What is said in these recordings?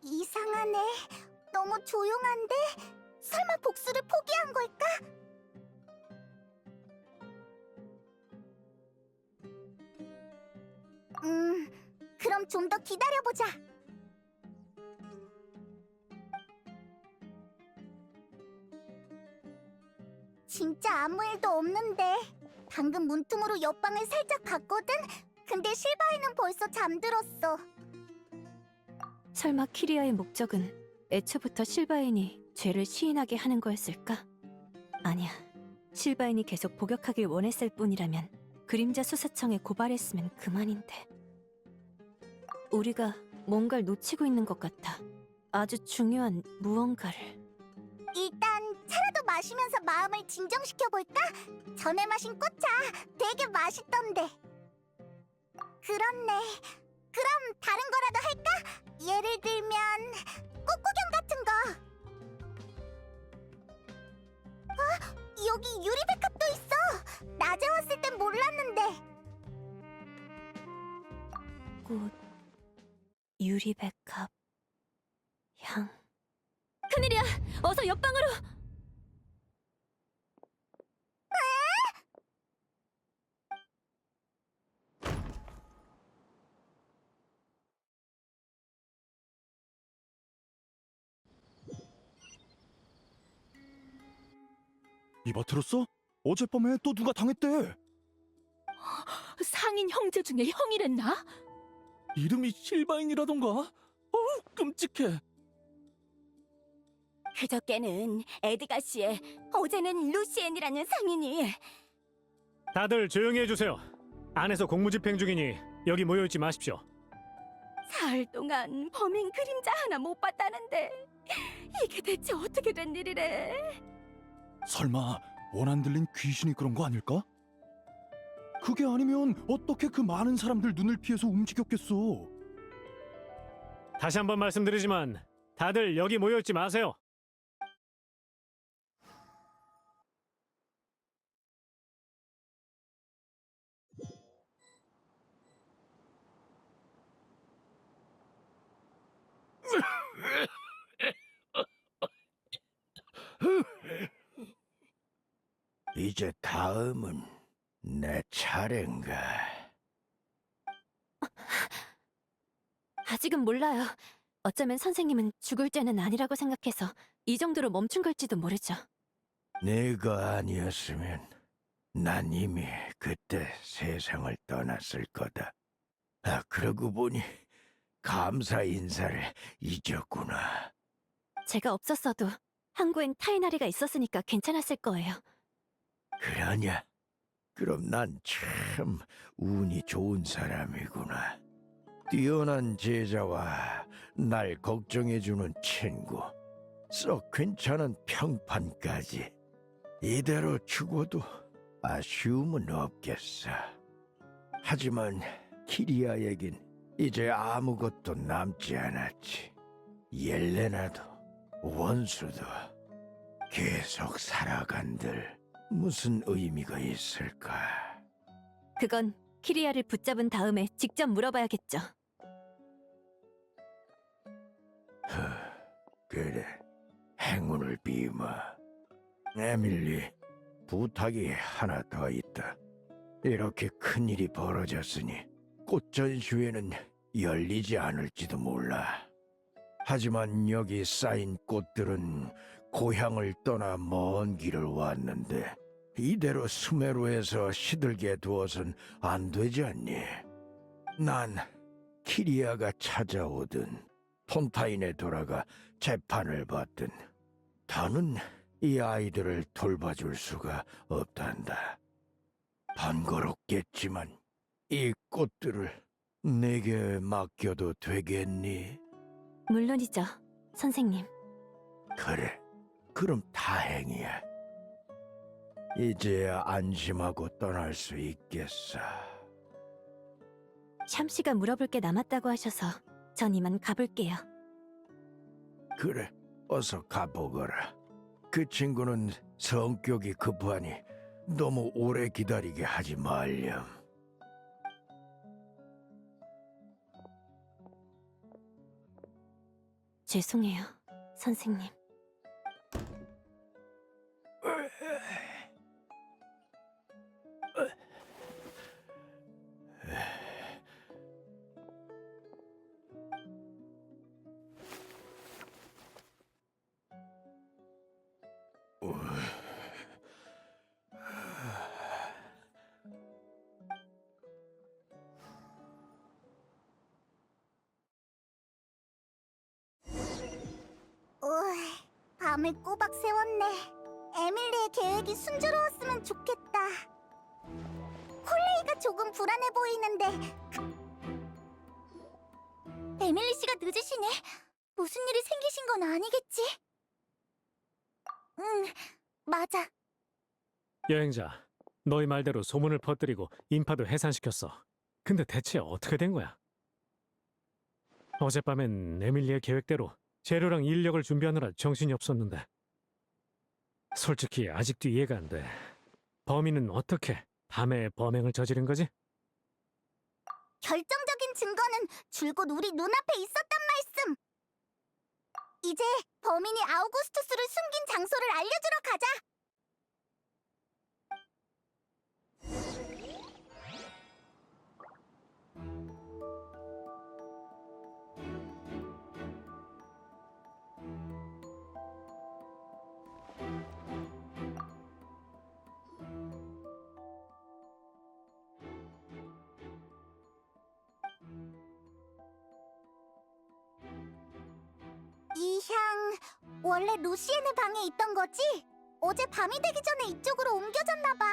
이상하네. 너무 조용한데? 설마 복수를 포기한 걸까? 그럼 좀 더 기다려보자. 진짜 아무 일도 없는데. 방금 문틈으로 옆방을 살짝 봤거든? 근데 실바이는 벌써 잠들었어. 설마 키리아의 목적은 애초부터 실바인이 죄를 시인하게 하는 거였을까? 아니야. 실바인이 계속 복역하길 원했을 뿐이라면 그림자 수사청에 고발했으면 그만인데. 우리가 뭔가를 놓치고 있는 것 같아. 아주 중요한 무언가를. 일단 차라도 마시면서 마음을 진정시켜볼까? 전에 마신 꽃차 되게 맛있던데. 그렇네. 그럼 다른 거라도 할까? 예를 들면 꽃구경 같은 거. 여기 유리백합도 있어. 낮에 왔을 땐 몰랐는데. 꽃, 유리백합, 향. 큰일이야! 어서 옆방으로! 이바트로스? 어젯밤에 또 누가 당했대? 상인 형제 중에 형이랬나? 이름이 실바인이라던가? 어우, 끔찍해. 그저께는 에드가 씨의, 어제는 루시엔이라는 상인이. 다들 조용히 해주세요. 안에서 공무집행 중이니 여기 모여있지 마십시오. 사흘 동안 범인 그림자 하나 못 봤다는데 이게 대체 어떻게 된 일이래? 설마 원 안 들린 귀신이 그런 거 아닐까? 그게 아니면 어떻게 그 많은 사람들 눈을 피해서 움직였겠어? 다시 한번 말씀드리지만 다들 여기 모여있지 마세요. 이제 다음은 내 차례인가? 아직은 몰라요. 어쩌면 선생님은 죽을 죄는 아니라고 생각해서 이 정도로 멈춘 걸지도 모르죠. 네가 아니었으면 난 이미 그때 세상을 떠났을 거다. 아, 그러고 보니 감사 인사를 잊었구나. 제가 없었어도 항구엔 타이나리가 있었으니까 괜찮았을 거예요. 그러냐? 그럼 난 참 운이 좋은 사람이구나. 뛰어난 제자와 날 걱정해주는 친구, 썩 괜찮은 평판까지. 이대로 죽어도 아쉬움은 없겠어. 하지만 키리아에겐 이제 아무것도 남지 않았지. 옐레나도 원수도 계속 살아간들 무슨 의미가 있을까? 그건 키리아를 붙잡은 다음에 직접 물어봐야겠죠. 그래, 행운을 빌어. 에밀리, 부탁이 하나 더 있다. 이렇게 큰일이 벌어졌으니 꽃 전시회는 열리지 않을지도 몰라. 하지만 여기 쌓인 꽃들은 고향을 떠나 먼 길을 왔는데 이대로 수메루에서 시들게 두어선 안 되지 않니? 난 키리아가 찾아오든 폰타인에 돌아가 재판을 받든 더는 이 아이들을 돌봐줄 수가 없단다. 번거롭겠지만 이 꽃들을 내게 맡겨도 되겠니? 물론이죠, 선생님. 그래, 그럼 다행이야. 이제 안심하고 떠날 수 있겠어. 샴씨가 물어볼 게 남았다고 하셔서 전 이만 가볼게요. 그래, 어서 가보거라. 그 친구는 성격이 급하니 너무 오래 기다리게 하지 말렴. 죄송해요, 선생님. 밤을 꼬박 새웠네. 에밀리의 계획이 순조로웠으면 좋겠다. 콜레이가 조금 불안해 보이는데. 에밀리 씨가 늦으시네. 무슨 일이 생기신 건 아니겠지? 응, 맞아. 여행자, 너희 말대로 소문을 퍼뜨리고 인파도 해산시켰어. 근데 대체 어떻게 된 거야? 어젯밤엔 에밀리의 계획대로 재료랑 인력을 준비하느라 정신이 없었는데 솔직히 아직도 이해가 안 돼. 범인은 어떻게 밤에 범행을 저지른 거지? 결정적인 증거는 줄곧 우리 눈앞에 있었단 말씀. 이제 범인이 아우구스투스를 숨긴 장소를 알려주러 가자. 이 향 원래 루시엔의 방에 있던 거지? 어제 밤이 되기 전에 이쪽으로 옮겨졌나 봐.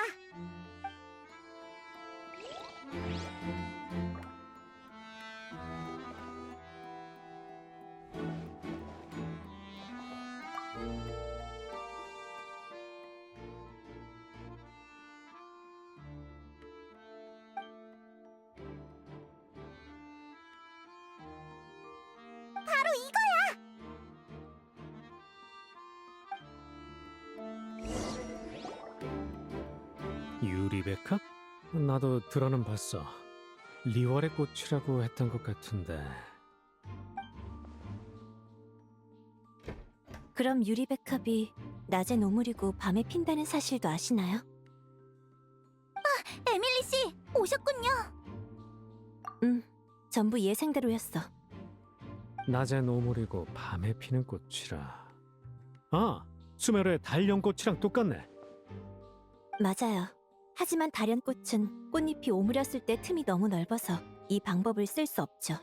바로 이거야. 유리백합? 나도 들어는 봤어. 리월의 꽃이라고 했던 것 같은데. 그럼 유리백합이 낮에 노물이고 밤에 핀다는 사실도 아시나요? 에밀리 씨 오셨군요. 전부 예상대로였어. 낮에 노물이고 밤에 피는 꽃이라. 아, 수메르의 달연꽃이랑 똑같네. 맞아요. 하지만 다련꽃은 꽃잎이 오므렸을 때 틈이 너무 넓어서 이 방법을 쓸 수 없죠.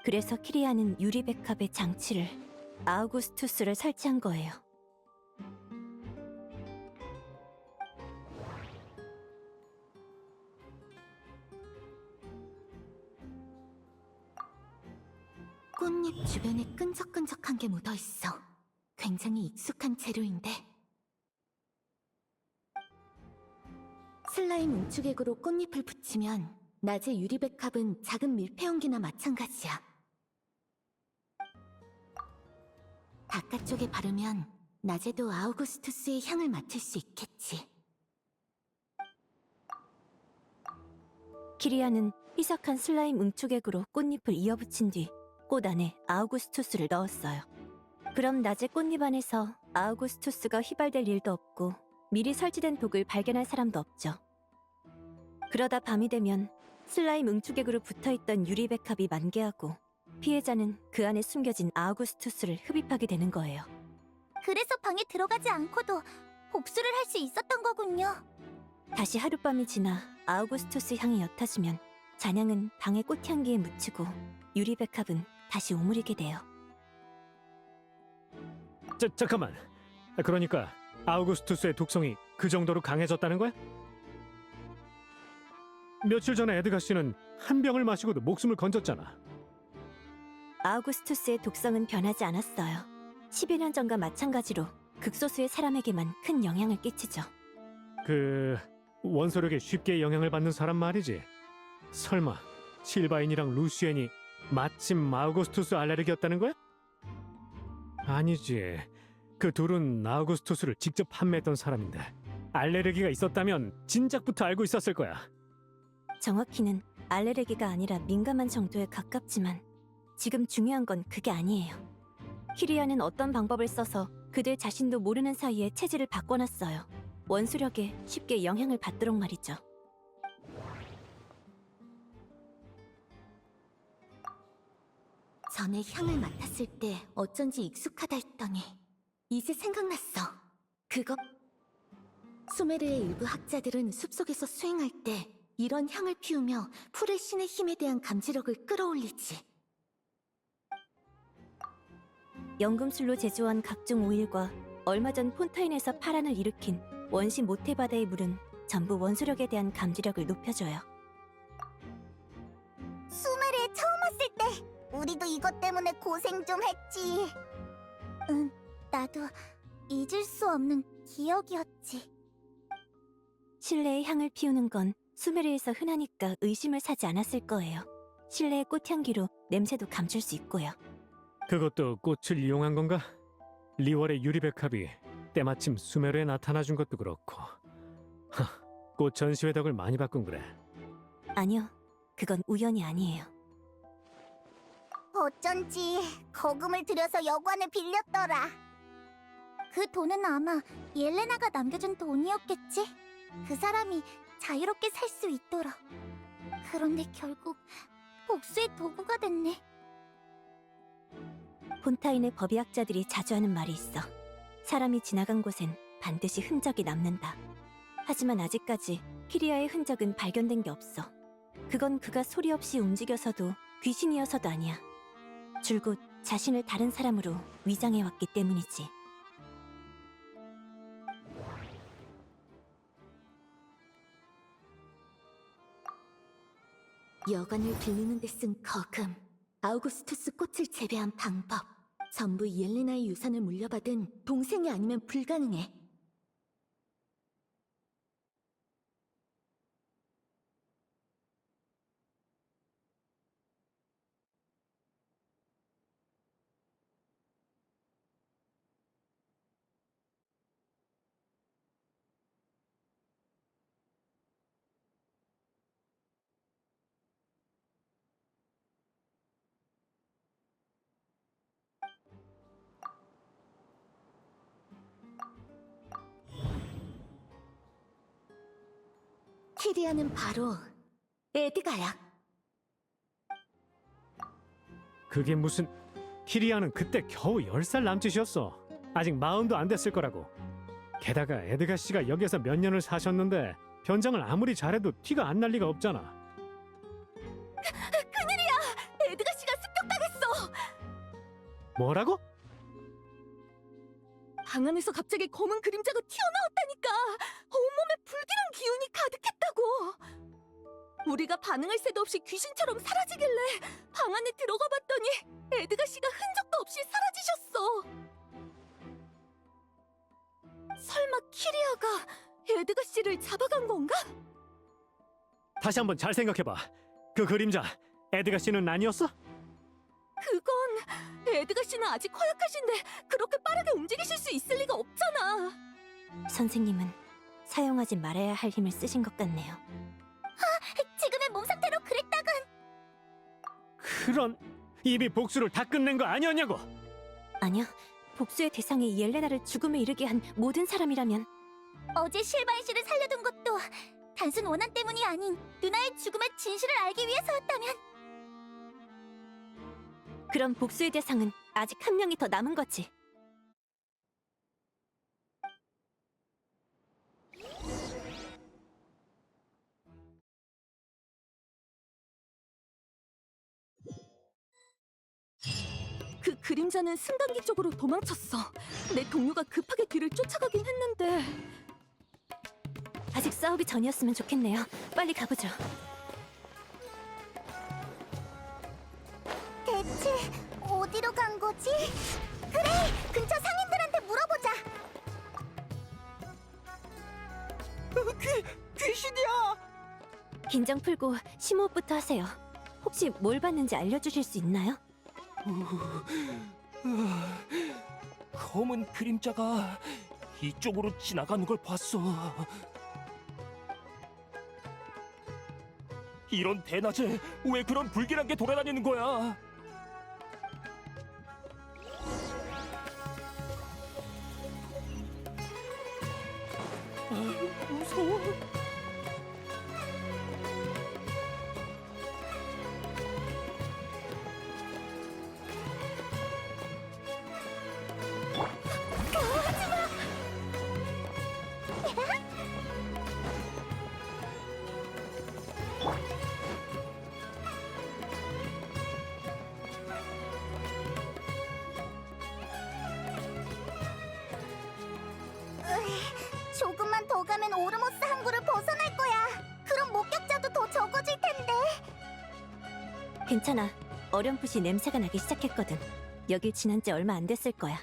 그래서 키리아는 유리백합의 장치를 아우구스투스를 설치한 거예요. 꽃잎 주변에 끈적끈적한 게 묻어있어. 굉장히 익숙한 재료인데. 슬라임 응축액으로 꽃잎을 붙이면 낮에 유리백합은 작은 밀폐용기나 마찬가지야. 바깥쪽에 바르면 낮에도 아우구스투스의 향을 맡을 수 있겠지. 키리아는 희석한 슬라임 응축액으로 꽃잎을 이어붙인 뒤 꽃 안에 아우구스투스를 넣었어요. 그럼 낮에 꽃잎 안에서 아우구스투스가 휘발될 일도 없고 미리 설치된 독을 발견할 사람도 없죠. 그러다 밤이 되면 슬라임 응축액으로 붙어있던 유리백합이 만개하고 피해자는 그 안에 숨겨진 아우구스투스를 흡입하게 되는 거예요. 그래서 방에 들어가지 않고도 복수를 할 수 있었던 거군요. 다시 하룻밤이 지나 아우구스투스 향이 옅어지면 잔향은 방의 꽃향기에 묻히고 유리백합은 다시 오므리게 돼요. 잠깐만. 그러니까 아우구스투스의 독성이 그 정도로 강해졌다는 거야? 며칠 전에 에드가 씨는 한 병을 마시고도 목숨을 건졌잖아. 아우구스투스의 독성은 변하지 않았어요. 10여 년 전과 마찬가지로 극소수의 사람에게만 큰 영향을 끼치죠. 그 원소력에 쉽게 영향을 받는 사람 말이지. 설마 실바인이랑 루시엔이 마침 아우구스투스 알레르기였다는 거야? 아니지. 그 둘은 아우구스투스를 직접 판매했던 사람인데 알레르기가 있었다면 진작부터 알고 있었을 거야. 정확히는 알레르기가 아니라 민감한 정도에 가깝지만 지금 중요한 건 그게 아니에요. 키리아는 어떤 방법을 써서 그들 자신도 모르는 사이에 체질을 바꿔놨어요. 원수력에 쉽게 영향을 받도록 말이죠. 전에 향을 맡았을 때 어쩐지 익숙하다 했더니 이제 생각났어. 그거 수메르의 일부 학자들은 숲속에서 수행할 때 이런 향을 피우며 풀의 신의 힘에 대한 감지력을 끌어올리지. 연금술로 제조한 각종 오일과 얼마 전 폰타인에서 파란을 일으킨 원시 모태바다의 물은 전부 원수력에 대한 감지력을 높여줘요. 수메르에 처음 왔을 때 우리도 이것 때문에 고생 좀 했지. 응, 나도 잊을 수 없는 기억이었지. 실내의 향을 피우는 건 수메르에서 흔하니까 의심을 사지 않았을 거예요. 실내의 꽃향기로 냄새도 감출 수 있고요. 그것도 꽃을 이용한 건가? 리월의 유리백합이 때마침 수메르에 나타나준 것도 그렇고. 꽃 전시회 덕을 많이 바꾼 그래. 아니요, 그건 우연이 아니에요. 어쩐지 거금을 들여서 여관을 빌렸더라. 그 돈은 아마 옐레나가 남겨준 돈이었겠지? 그 사람이 자유롭게 살 수 있도록. 그런데 결국 복수의 도구가 됐네. 폰타인의 법의학자들이 자주 하는 말이 있어. 사람이 지나간 곳엔 반드시 흔적이 남는다. 하지만 아직까지 키리아의 흔적은 발견된 게 없어. 그건 그가 소리 없이 움직여서도 귀신이어서도 아니야. 줄곧 자신을 다른 사람으로 위장해왔기 때문이지. 여관을 빌리는 데 쓴 거금, 아우구스투스 꽃을 재배한 방법, 전부 옐레나의 유산을 물려받은 동생이 아니면 불가능해. 키리아는 바로 에드가야. 그게 무슨... 키리아는 그때 겨우 10살 남짓이었어. 아직 마흔도 안 됐을 거라고. 게다가 에드가 씨가 여기서 몇 년을 사셨는데 변장을 아무리 잘해도 티가 안 날 리가 없잖아. 에드가 씨가 습격당했어. 뭐라고? 방 안에서 갑자기 검은 그림자가 튀어나왔다니까. 온몸에 불길한 기운이 가득했다고. 우리가 반응할 새도 없이 귀신처럼 사라지길래 방 안에 들어가 봤더니 에드가 씨가 흔적도 없이 사라지셨어. 설마 키리아가 에드가 씨를 잡아간 건가? 다시 한번 잘 생각해봐. 그 그림자 에드가 씨는 아니었어? 그건 에드가 씨는 아직 허약하신데 그렇게 빠르게 움직이실 수 있을 리가 없잖아. 선생님은 사용하지 말아야 할 힘을 쓰신 것 같네요. 지금의 몸 상태로 그랬다간. 그런... 이미 복수를 다 끝낸 거 아니었냐고! 아니요, 복수의 대상이 옐레나를 죽음에 이르게 한 모든 사람이라면 어제 실바인 씨를 살려둔 것도 단순 원한 때문이 아닌 누나의 죽음의 진실을 알기 위해서였다면. 그럼 복수의 대상은 아직 한 명이 더 남은 거지. 그 그림자는 승강기 쪽으로 도망쳤어. 내 동료가 급하게 뒤를 쫓아가긴 했는데. 아직 싸우기 전이었으면 좋겠네요. 빨리 가보죠. 대체 어디로 간 거지? 그래! 근처 상인들한테 물어보자! 귀신이야! 긴장 풀고 심호흡부터 하세요. 혹시 뭘 봤는지 알려주실 수 있나요? 검은 그림자가 이쪽으로 지나가는 걸 봤어. 이런 대낮에 왜 그런 불길한 게 돌아다니는 거야? 무서워. 조금만 더 가면 오르모스 항구를 벗어날 거야. 그럼 목격자도 더 적어질 텐데. 괜찮아. 어렴풋이 냄새가 나기 시작했거든. 여길 지난 지 얼마 안 됐을 거야.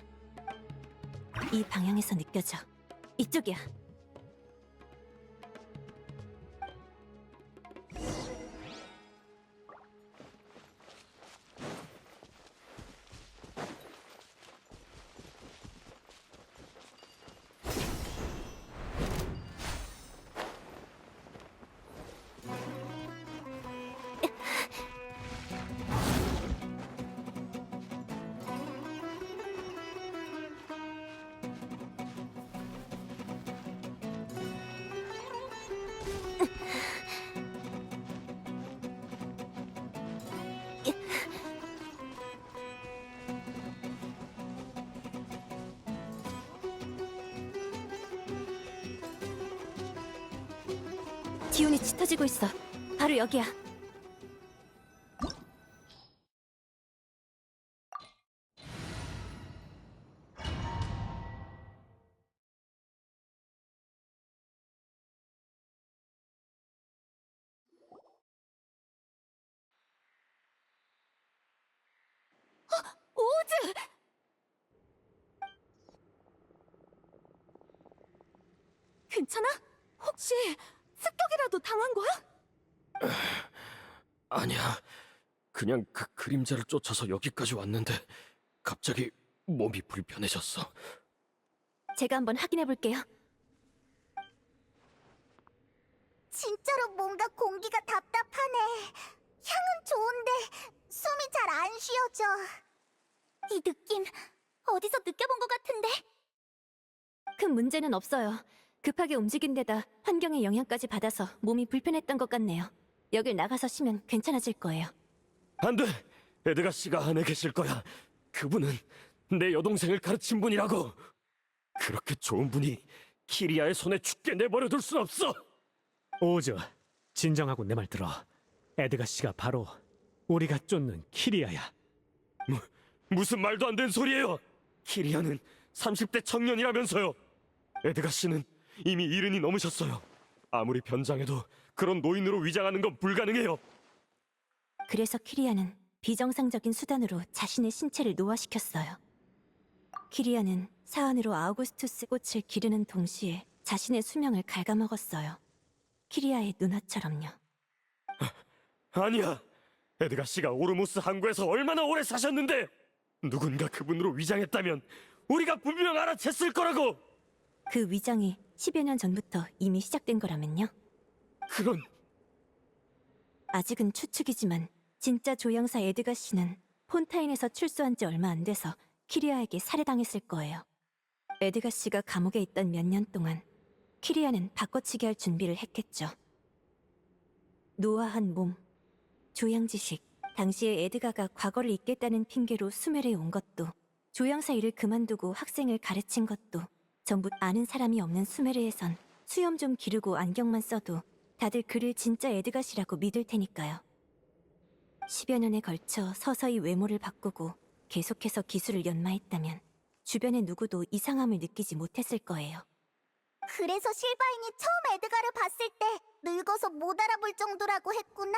이 방향에서 느껴져. 이쪽이야. 기운이 짙어지고 있어. 바로 여기야. 오즈! 괜찮아? 혹시 습격이라도 당한 거야? 아니야. 그냥 그 그림자를 쫓아서 여기까지 왔는데 갑자기 몸이 불편해졌어. 제가 한번 확인해 볼게요. 진짜로 뭔가 공기가 답답하네. 향은 좋은데 숨이 잘 안 쉬어져. 이 느낌 어디서 느껴본 것 같은데? 큰 문제는 없어요. 급하게 움직인 데다 환경의 영향까지 받아서 몸이 불편했던 것 같네요. 여길 나가서 쉬면 괜찮아질 거예요. 안 돼! 에드가 씨가 안에 계실 거야. 그분은 내 여동생을 가르친 분이라고. 그렇게 좋은 분이 키리아의 손에 죽게 내버려둘 순 없어. 오즈, 진정하고 내 말 들어. 에드가 씨가 바로 우리가 쫓는 키리아야. 무슨 말도 안 되는 소리예요. 키리아는 30대 청년이라면서요. 에드가 씨는 이미 70이 넘으셨어요. 아무리 변장해도 그런 노인으로 위장하는 건 불가능해요. 그래서 키리아는 비정상적인 수단으로 자신의 신체를 노화시켰어요. 키리아는 사안으로 아우구스투스 꽃을 기르는 동시에 자신의 수명을 갉아먹었어요. 키리아의 누나처럼요. 아니야. 에드가 씨가 오르모스 항구에서 얼마나 오래 사셨는데 누군가 그분으로 위장했다면 우리가 분명 알아챘을 거라고. 그 위장이 10여 년 전부터 이미 시작된 거라면요? 그런 아직은 추측이지만 진짜 조영사 에드가 씨는 폰타인에서 출소한 지 얼마 안 돼서 키리아에게 살해당했을 거예요. 에드가 씨가 감옥에 있던 몇 년 동안 키리아는 바꿔치기 할 준비를 했겠죠. 노화한 몸, 조양지식, 당시에 에드가가 과거를 잊겠다는 핑계로 수메르에 온 것도, 조영사 일을 그만두고 학생을 가르친 것도 전부 아는 사람이 없는 수메르에선 수염 좀 기르고 안경만 써도 다들 그를 진짜 에드가 씨라고 믿을 테니까요. 10여 년에 걸쳐 서서히 외모를 바꾸고 계속해서 기술을 연마했다면 주변의 누구도 이상함을 느끼지 못했을 거예요. 그래서 실바인이 처음 에드가를 봤을 때 늙어서 못 알아볼 정도라고 했구나.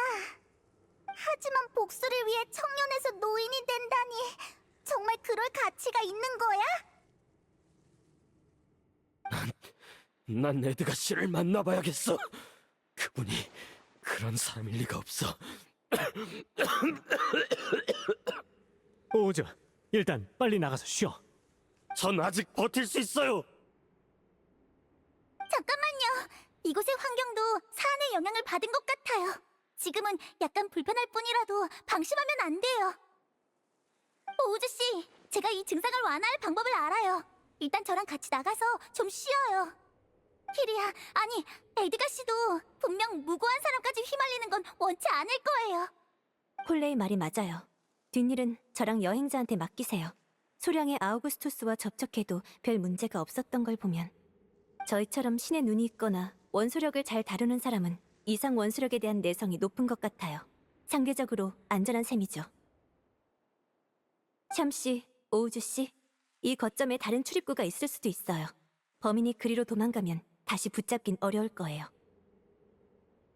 하지만 복수를 위해 청년에서 노인이 된다니 정말 그럴 가치가 있는 거야? 난 에드가 씨를 만나봐야겠어. 그분이 그런 사람일 리가 없어. 오즈, 일단 빨리 나가서 쉬어. 전 아직 버틸 수 있어요. 잠깐만요. 이곳의 환경도 사안의 영향을 받은 것 같아요. 지금은 약간 불편할 뿐이라도 방심하면 안 돼요. 오우즈 씨, 제가 이 증상을 완화할 방법을 알아요. 일단 저랑 같이 나가서 좀 쉬어요. 키리아, 아니야. 아니, 에드가 씨도 분명 무고한 사람까지 휘말리는 건 원치 않을 거예요. 콜레이 말이 맞아요. 뒷일은 저랑 여행자한테 맡기세요. 소량의 아우구스투스와 접촉해도 별 문제가 없었던 걸 보면 저희처럼 신의 눈이 있거나 원소력을 잘 다루는 사람은 이상 원소력에 대한 내성이 높은 것 같아요. 상대적으로 안전한 셈이죠. 샴씨, 오우주씨, 이 거점에 다른 출입구가 있을 수도 있어요. 범인이 그리로 도망가면 다시 붙잡긴 어려울 거예요.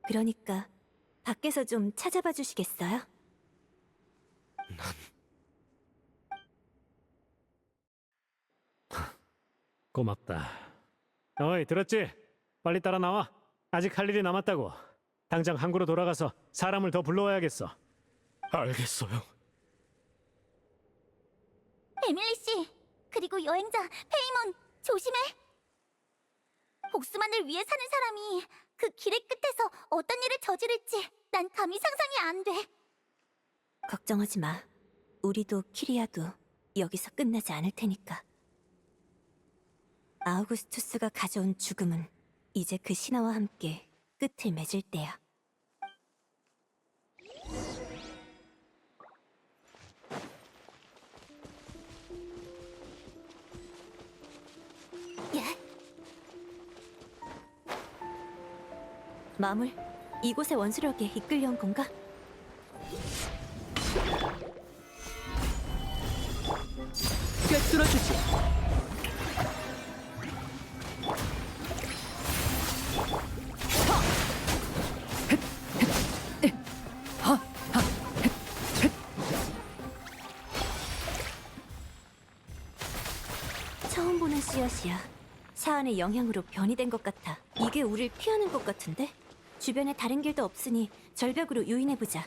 그러니까 밖에서 좀 찾아봐 주시겠어요? 고맙다. 어이, 들었지? 빨리 따라 나와. 아직 할 일이 남았다고. 당장 항구로 돌아가서 사람을 더 불러와야겠어. 알겠어요. 에밀리 씨, 그리고 여행자 페이몬 조심해. 복수만을 위해 사는 사람이 그 길의 끝에서 어떤 일을 저지를지 난 감히 상상이 안 돼. 걱정하지 마. 우리도 키리아도 여기서 끝나지 않을 테니까. 아우구스투스가 가져온 죽음은 이제 그 신화와 함께 끝을 맺을 때야. 예? 마물, 이곳의 원수력에 이끌려온 건가? 꿰뚫어주지. 처음 보는 씨앗이야. 사안의 영향으로 변이 된 것 같아. 이게 우릴 피하는 것 같은데? 주변에 다른 길도 없으니 절벽으로 유인해보자.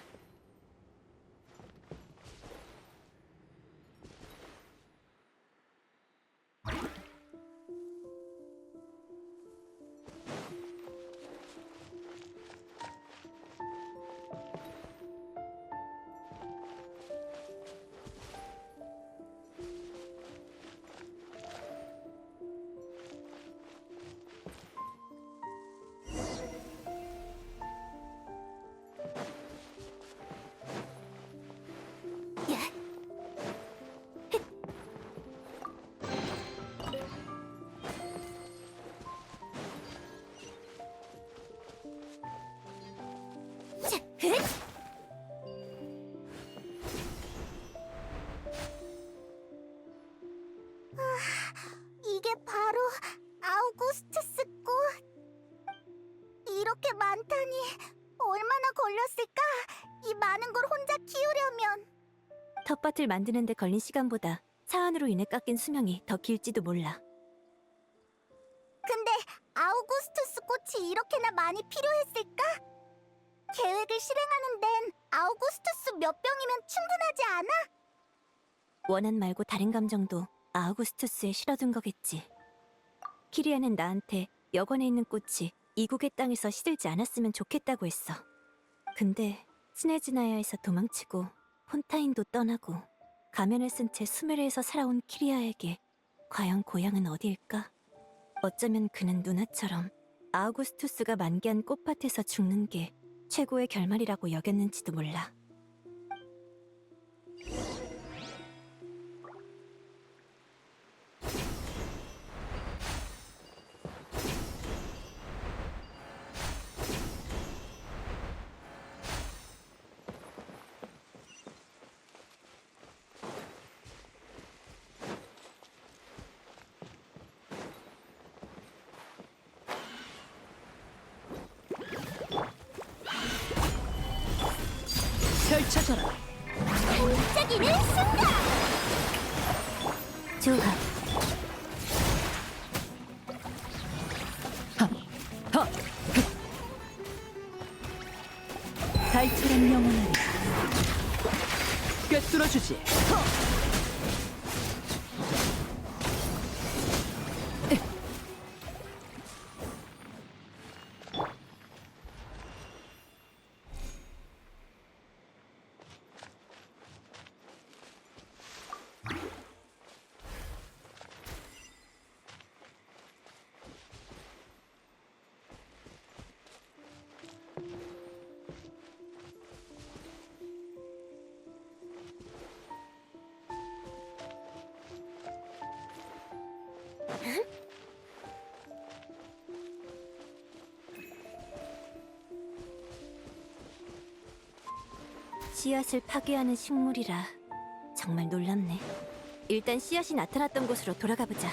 이게 바로 아우구스투스 꽃. 이렇게 많다니 얼마나 걸렸을까? 이 많은 걸 혼자 키우려면. 텃밭을 만드는 데 걸린 시간보다 사안으로 인해 깎인 수명이 더 길지도 몰라. 근데 아우구스투스 꽃이 이렇게나 많이 필요했을까? 계획을 실행하는 데는 아우구스투스 몇 병이면 충분하지 않아? 원한 말고 다른 감정도 아우구스투스에 실어둔 거겠지. 키리아는 나한테 여관에 있는 꽃이 이국의 땅에서 시들지 않았으면 좋겠다고 했어. 근데 스네즈나야에서 도망치고 폰타인도 떠나고 가면을 쓴 채 수메르에서 살아온 키리아에게 과연 고향은 어디일까? 어쩌면 그는 누나처럼 아우구스투스가 만개한 꽃밭에서 죽는 게 최고의 결말이라고 여겼는지도 몰라. 펼쳐져라. 반짝이는 순간! 좋아. 달처럼 영원하리. 꿰뚫어주지. 씨앗을 파괴하는 식물이라 정말 놀랍네. 일단 씨앗이 나타났던 곳으로 돌아가 보자.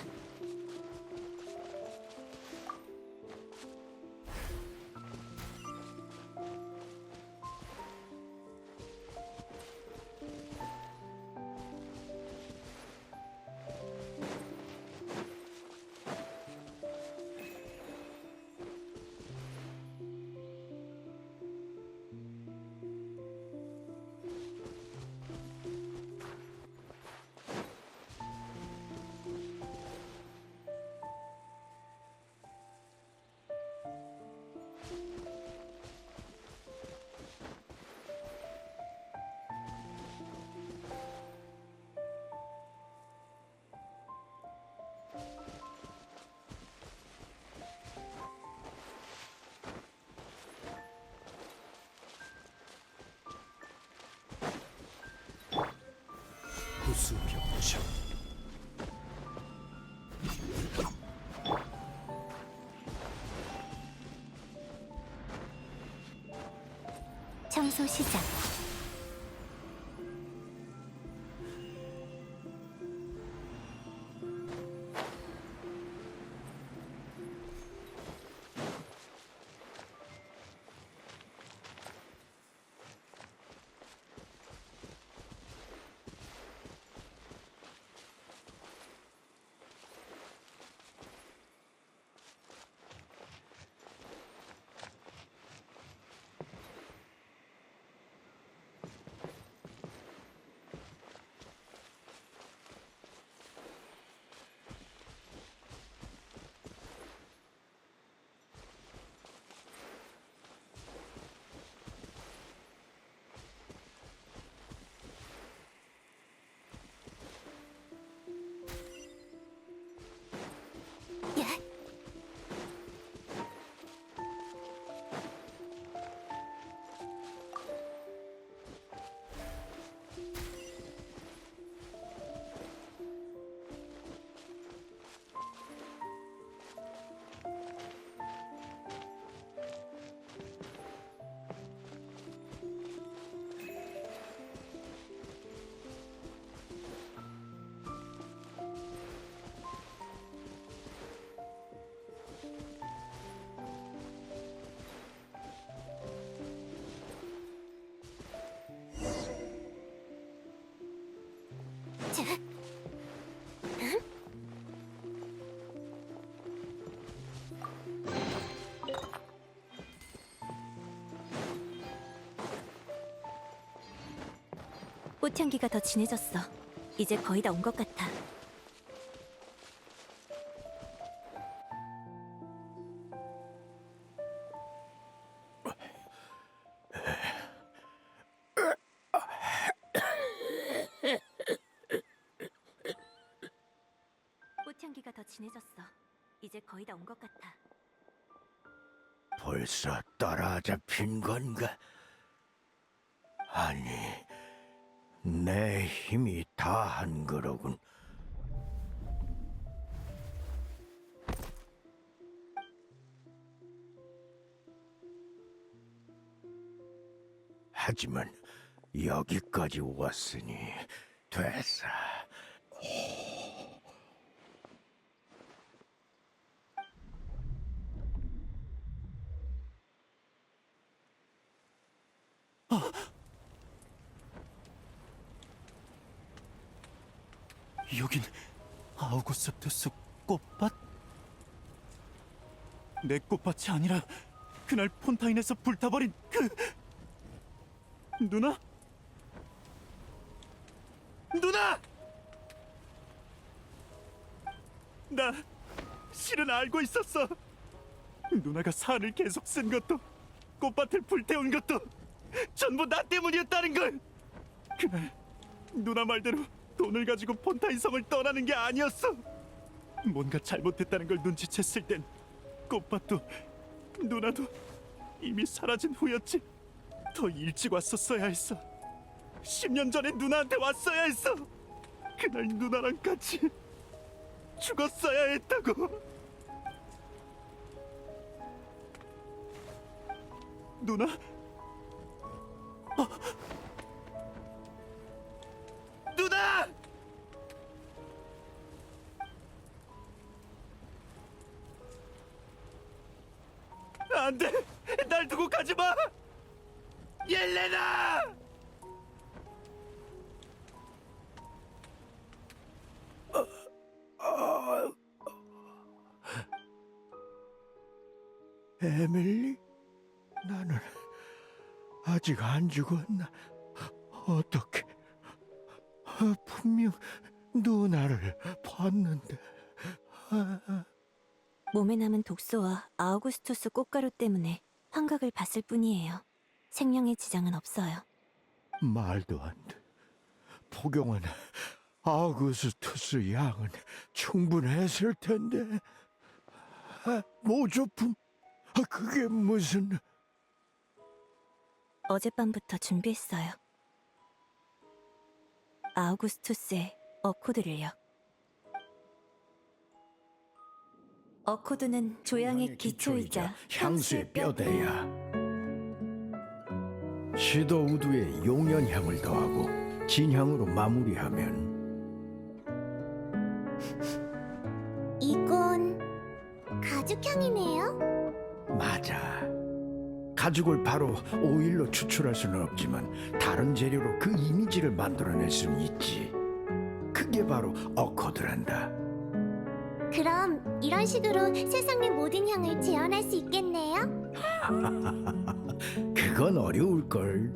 구수병청. 청소 시작. 꽃향기가 더 진해졌어. 이제 거의 다 온 것 같아. 꽃향기가 더 진해졌어. 이제 거의 다 온 것 같아. 벌써 따라잡힌 건가? 아니, 내 힘이 다한 거로군. 하지만 여기까지 왔으니 됐어. 여긴 아우구스투스 꽃밭? 내 꽃밭이 아니라 그날 폰타인에서 불타버린 그 누나? 누나! 나 실은 알고 있었어. 누나가 산을 계속 쓴 것도 꽃밭을 불태운 것도 전부 나 때문이었다는 걸. 그날 누나 말대로 돈을 가지고 폰타인 섬을 떠나는 게 아니었어. 뭔가 잘못했다는 걸 눈치챘을 땐 꽃밭도 누나도 이미 사라진 후였지. 더 일찍 왔었어야 했어. 10년 전에 누나한테 왔어야 했어. 그날 누나랑 같이 죽었어야 했다고. 누나? 안 돼! 날 두고 가지 마! 옐레나! 에밀리? 나는 아직 안 죽었나? 어떻게? 분명 누나를 봤는데. 몸에 남은 독소와 아우구스투스 꽃가루 때문에 환각을 봤을 뿐이에요. 생명에 지장은 없어요. 말도 안 돼. 포경은 아우구스투스 양은 충분했을 텐데. 모조품? 그게 무슨... 어젯밤부터 준비했어요. 아우구스투스의 어코드를요. 어코드는 조양의 기초이자 향수의 뼈대야. 시도 우두에 용연향을 더하고 진향으로 마무리하면 이건 가죽향이네요. 맞아. 가죽을 바로 오일로 추출할 수는 없지만 다른 재료로 그 이미지를 만들어낼 수는 있지. 그게 바로 어코드란다. 그럼 이런 식으로 세상의 모든 향을 재현할 수 있겠네요. 그건 어려울걸.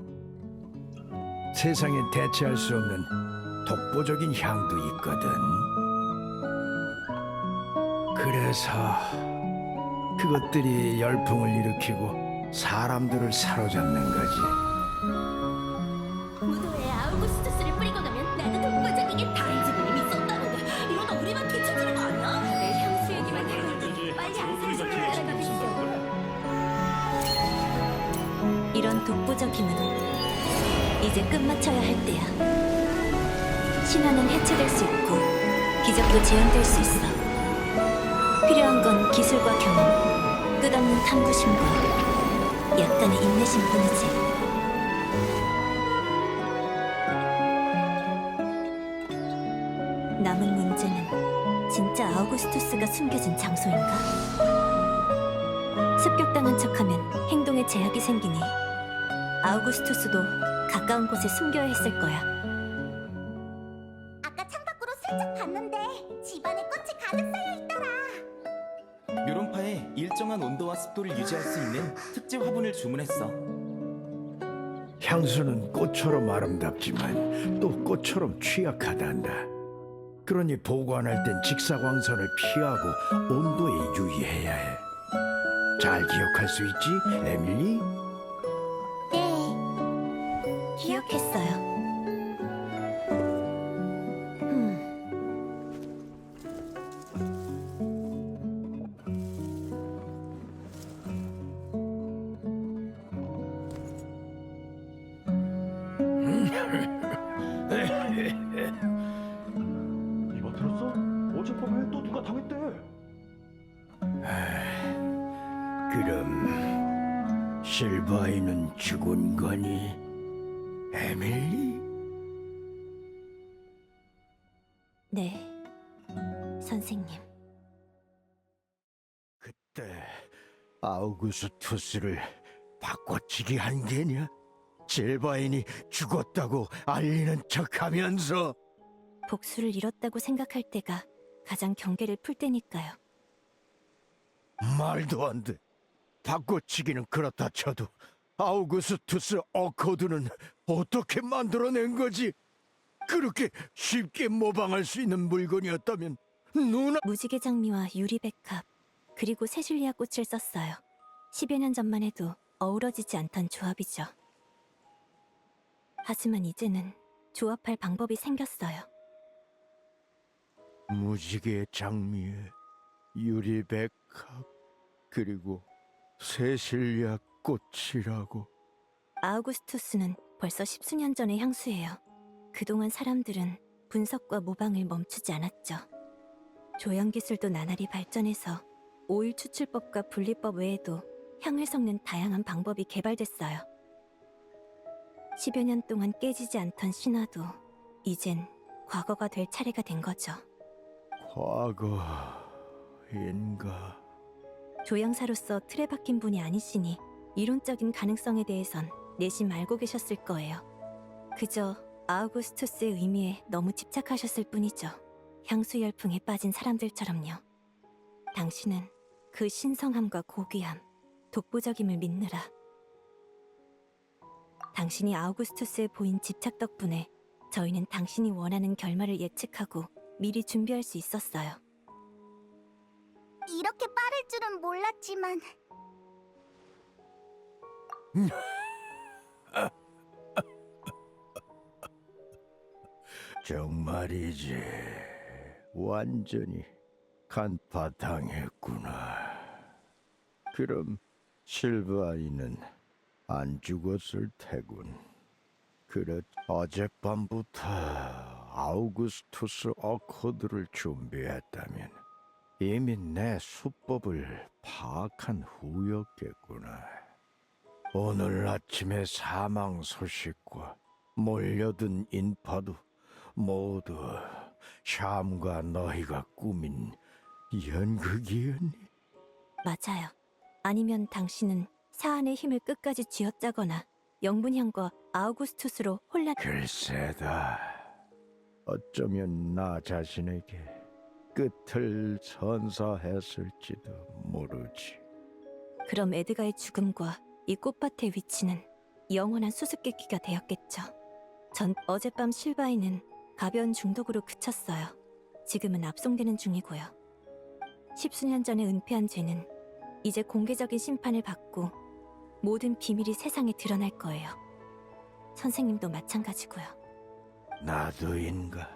세상엔 대체할 수 없는 독보적인 향도 있거든. 그래서 그것들이 열풍을 일으키고 사람들을 사로잡는 거지. 무도에 아우구스투스를 뿌리고 가면 나도 독보적이게 다른 지분이 있었다는데 이러다 우리만 뒤처지는 거 아니야? 내 향수 얘기만 해볼게. 빨리 안산소를 따라가 주시오. 이런 독보적임은 이제 끝마쳐야 할 때야. 신화는 해체될 수 있고 기적도 재현될 수 있어. 필요한 건 기술과 경험, 끝없는 탐구심과 약간의 인내심 뿐이지. 남은 문제는 진짜 아우구스투스가 숨겨진 장소인가? 습격당한 척하면 행동에 제약이 생기니 아우구스투스도 가까운 곳에 숨겨야 했을 거야. 아까 창밖으로 슬쩍 봤는데 집안에 꽃이 가득 쌓여 있더라. 묘론파에 일정한 온도와 습도를 유지할 수 있는 특제 화분을 주문했어. 향수는 꽃처럼 아름답지만 또 꽃처럼 취약하단다. 그러니 보관할 땐 직사광선을 피하고 온도에 유의해야 해. 잘 기억할 수 있지, 에밀리? 네. 기억했어요. 이봐 들었어? 어젯밤에 또 누가 당했대. 그럼 실바이는 죽은 거니, 에밀리? 네, 선생님. 그때 아우구스투스를 바꿔치기 한 게냐? 실바인이 죽었다고 알리는 척하면서. 복수를 잃었다고 생각할 때가 가장 경계를 풀 때니까요. 말도 안 돼. 바꿔치기는 그렇다 쳐도 아우구스투스 어코드는 어떻게 만들어낸 거지? 그렇게 쉽게 모방할 수 있는 물건이었다면 누나... 무지개 장미와 유리백합, 그리고 세실리아 꽃을 썼어요. 10여 년 전만 해도 어우러지지 않던 조합이죠. 하지만 이제는 조합할 방법이 생겼어요. 무지개 장미에 유리백합 그리고 세실리아 꽃이라고. 아우구스투스는 벌써 10수년 전의 향수예요. 그동안 사람들은 분석과 모방을 멈추지 않았죠. 조형 기술도 나날이 발전해서 오일 추출법과 분리법 외에도 향을 섞는 다양한 방법이 개발됐어요. 10여 년 동안 깨지지 않던 신화도 이젠 과거가 될 차례가 된 거죠. 과거인가? 조향사로서 틀에 박힌 분이 아니시니 이론적인 가능성에 대해선 내심 알고 계셨을 거예요. 그저 아우구스투스의 의미에 너무 집착하셨을 뿐이죠. 향수 열풍에 빠진 사람들처럼요. 당신은 그 신성함과 고귀함, 독보적임을 믿느라. 당신이 아우구스투스에 보인 집착 덕분에 저희는 당신이 원하는 결말을 예측하고 미리 준비할 수 있었어요. 이렇게 빠를 줄은 몰랐지만 정말이지. 완전히 간파당했구나. 그럼 실바이는 안 죽었을 테군. 그렇 어젯밤부터 아우구스투스 어코드를 준비했다면 이미 내 수법을 파악한 후였겠구나. 오늘 아침의 사망 소식과 몰려든 인파도 모두 샴과 너희가 꾸민 연극이었니? 맞아요. 아니면 당신은 사안의 힘을 끝까지 쥐어짜거나 영분향과 아우구스투스로 혼란... 글쎄다. 어쩌면 나 자신에게 끝을 선사했을지도 모르지. 그럼 에드가의 죽음과 이 꽃밭의 위치는 영원한 수수께끼가 되었겠죠. 전 어젯밤 실바이는 가벼운 중독으로 그쳤어요. 지금은 압송되는 중이고요. 10수년 전에 은폐한 죄는 이제 공개적인 심판을 받고 모든 비밀이 세상에 드러날 거예요. 선생님도 마찬가지고요. 나도인가?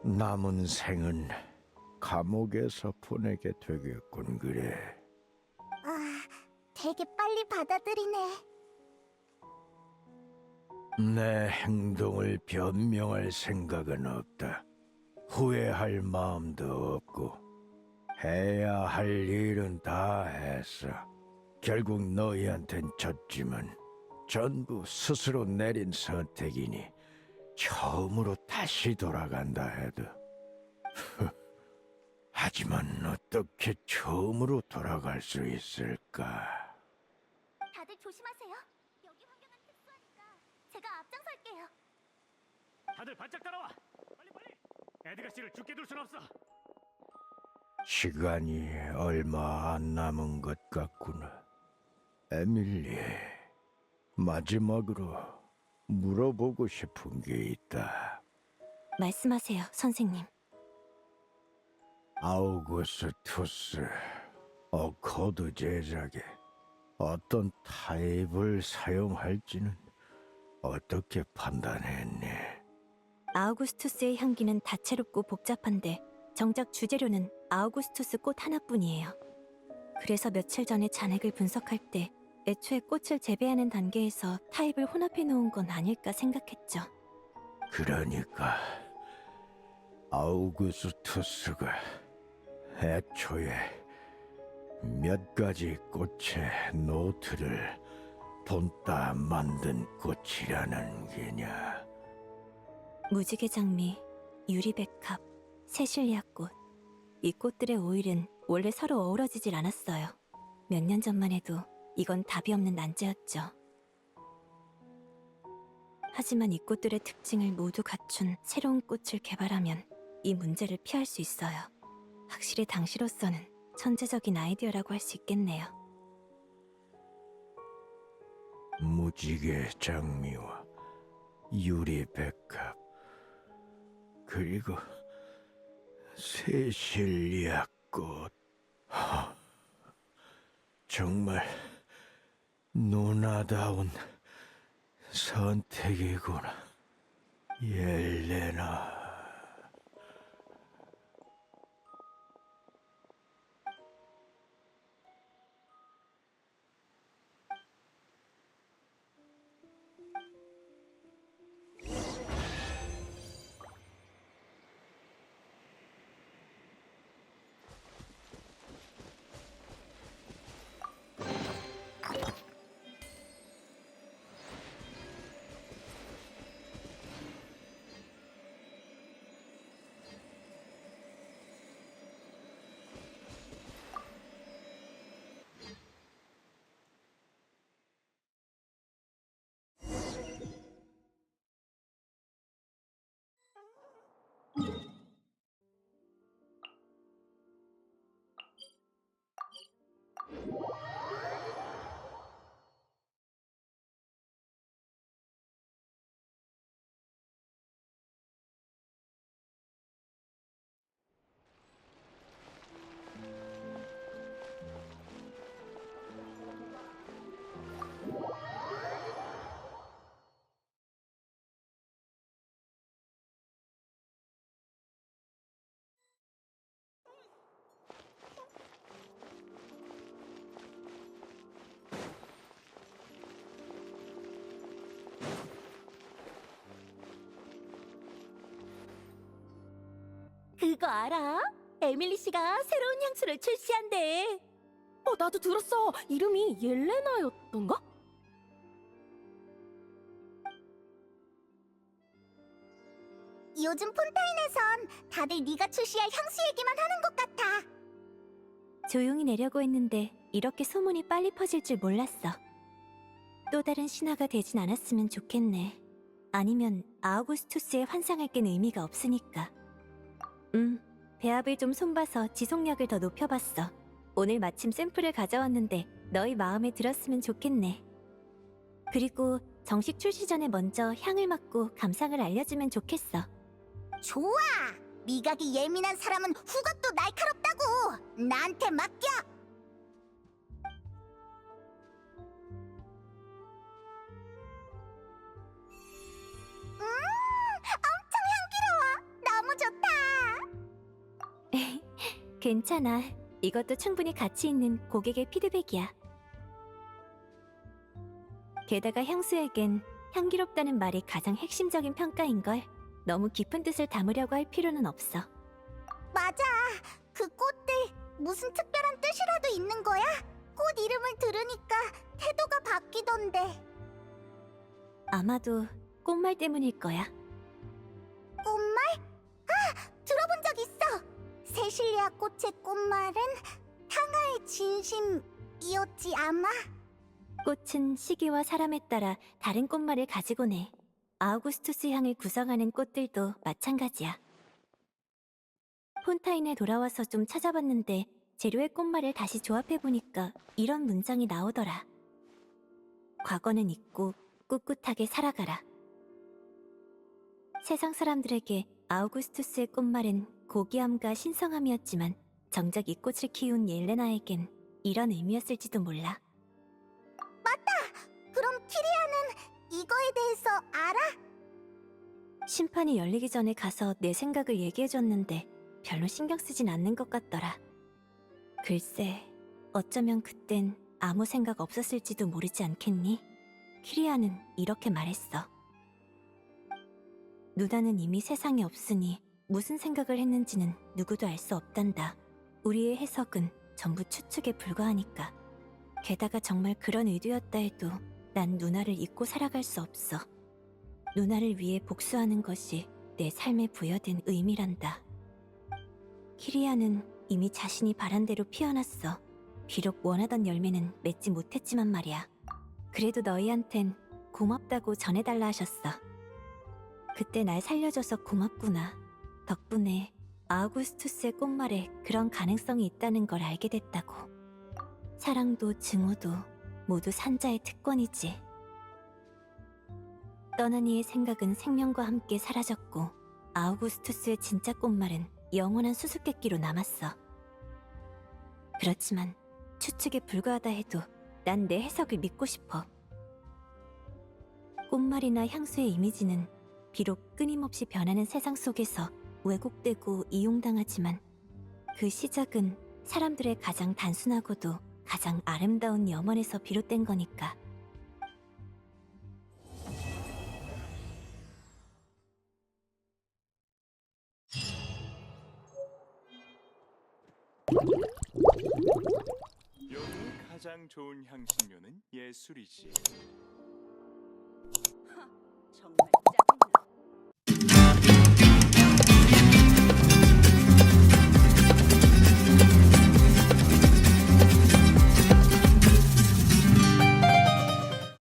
남은 생은 감옥에서 보내게 되겠군. 그래. 되게 빨리 받아들이네. 내 행동을 변명할 생각은 없다. 후회할 마음도 없고 해야 할 일은 다 했어. 결국 너희한텐 졌지만 전부 스스로 내린 선택이니 처음으로 다시 돌아간다 해도 하지만 어떻게 처음으로 돌아갈 수 있을까? 다들 조심하세요. 여기 환경은 특수하니까 제가 앞장설게요. 다들 바짝 따라와. 빨리 빨리. 에드가 씨를 죽게 둘 순 없어. 시간이 얼마 안 남은 것 같구나. 에밀리, 마지막으로 물어보고 싶은 게 있다. 말씀하세요, 선생님. 아우구스투스 어코드 제작에 어떤 타입을 사용할지는 어떻게 판단했니? 아우구스투스의 향기는 다채롭고 복잡한데 정작 주재료는 아우구스투스 꽃 하나뿐이에요. 그래서 며칠 전에 잔액을 분석할 때 애초에 꽃을 재배하는 단계에서 타입을 혼합해 놓은 건 아닐까 생각했죠. 그러니까 아우구스투스가 애초에 몇 가지 꽃의 노트를 본따 만든 꽃이라는 게냐? 무지개 장미, 유리백합, 세실리아꽃. 이 꽃들의 오일은 원래 서로 어우러지질 않았어요. 몇 년 전만 해도 이건 답이 없는 난제였죠. 하지만 이 꽃들의 특징을 모두 갖춘 새로운 꽃을 개발하면 이 문제를 피할 수 있어요. 확실히 당시로서는 천재적인 아이디어라고 할 수 있겠네요. 무지개 장미와 유리백합 그리고 세실리아 꽃. 정말 누나다운 선택이구나, 옐레나. 그거 알아? 에밀리 씨가 새로운 향수를 출시한대. 나도 들었어. 이름이 옐레나였던가? 요즘 폰타인에선 다들 네가 출시할 향수 얘기만 하는 것 같아. 조용히 내려고 했는데 이렇게 소문이 빨리 퍼질 줄 몰랐어. 또 다른 신화가 되진 않았으면 좋겠네. 아니면 아우구스투스의 환상을 깬 의미가 없으니까. 배합을 좀 손봐서 지속력을 더 높여봤어. 오늘 마침 샘플을 가져왔는데 너희 마음에 들었으면 좋겠네. 그리고 정식 출시 전에 먼저 향을 맡고 감상을 알려주면 좋겠어. 좋아! 미각이 예민한 사람은 후각도 날카롭다고! 나한테 맡겨! 엄청 향기로워! 너무 좋다! 괜찮아. 이것도 충분히 가치 있는 고객의 피드백이야. 게다가 향수에겐 향기롭다는 말이 가장 핵심적인 평가인걸. 너무 깊은 뜻을 담으려고 할 필요는 없어. 맞아! 그 꽃들 무슨 특별한 뜻이라도 있는 거야? 꽃 이름을 들으니까 태도가 바뀌던데. 아마도 꽃말 때문일 거야. 꽃말? 아! 들어본 적 있어! 세실리아 꽃의 꽃말은 탕하의 진심이었지 아마? 꽃은 시기와 사람에 따라 다른 꽃말을 가지곤 해. 아우구스투스 향을 구성하는 꽃들도 마찬가지야. 폰타인에 돌아와서 좀 찾아봤는데 재료의 꽃말을 다시 조합해보니까 이런 문장이 나오더라. 과거는 잊고 꿋꿋하게 살아가라. 세상 사람들에게 아우구스투스의 꽃말은 고귀함과 신성함이었지만 정작 이 꽃을 키운 옐레나에겐 이런 의미였을지도 몰라. 그럼 키리아는 이거에 대해서 알아? 심판이 열리기 전에 가서 내 생각을 얘기해줬는데 별로 신경 쓰진 않는 것 같더라. 글쎄, 어쩌면 그땐 아무 생각 없었을지도 모르지 않겠니? 키리아는 이렇게 말했어. 누나는 이미 세상에 없으니 무슨 생각을 했는지는 누구도 알 수 없단다. 우리의 해석은 전부 추측에 불과하니까. 게다가 정말 그런 의도였다 해도 난 누나를 잊고 살아갈 수 없어. 누나를 위해 복수하는 것이 내 삶에 부여된 의미란다. 키리아는 이미 자신이 바란 대로 피어났어. 비록 원하던 열매는 맺지 못했지만 말이야. 그래도 너희한텐 고맙다고 전해달라 하셨어. 그때 날 살려줘서 고맙구나. 덕분에 아우구스투스의 꽃말에 그런 가능성이 있다는 걸 알게 됐다고. 사랑도 증오도 모두 산자의 특권이지. 떠난 이의 생각은 생명과 함께 사라졌고 아우구스투스의 진짜 꽃말은 영원한 수수께끼로 남았어. 그렇지만 추측에 불과하다 해도 난 내 해석을 믿고 싶어. 꽃말이나 향수의 이미지는 비록 끊임없이 변하는 세상 속에서 왜곡되고 이용당하지만 그 시작은 사람들의 가장 단순하고도 가장 아름다운 염원에서 비롯된 거니까. 여기에 가장 좋은 향신료는 예술이지. 정말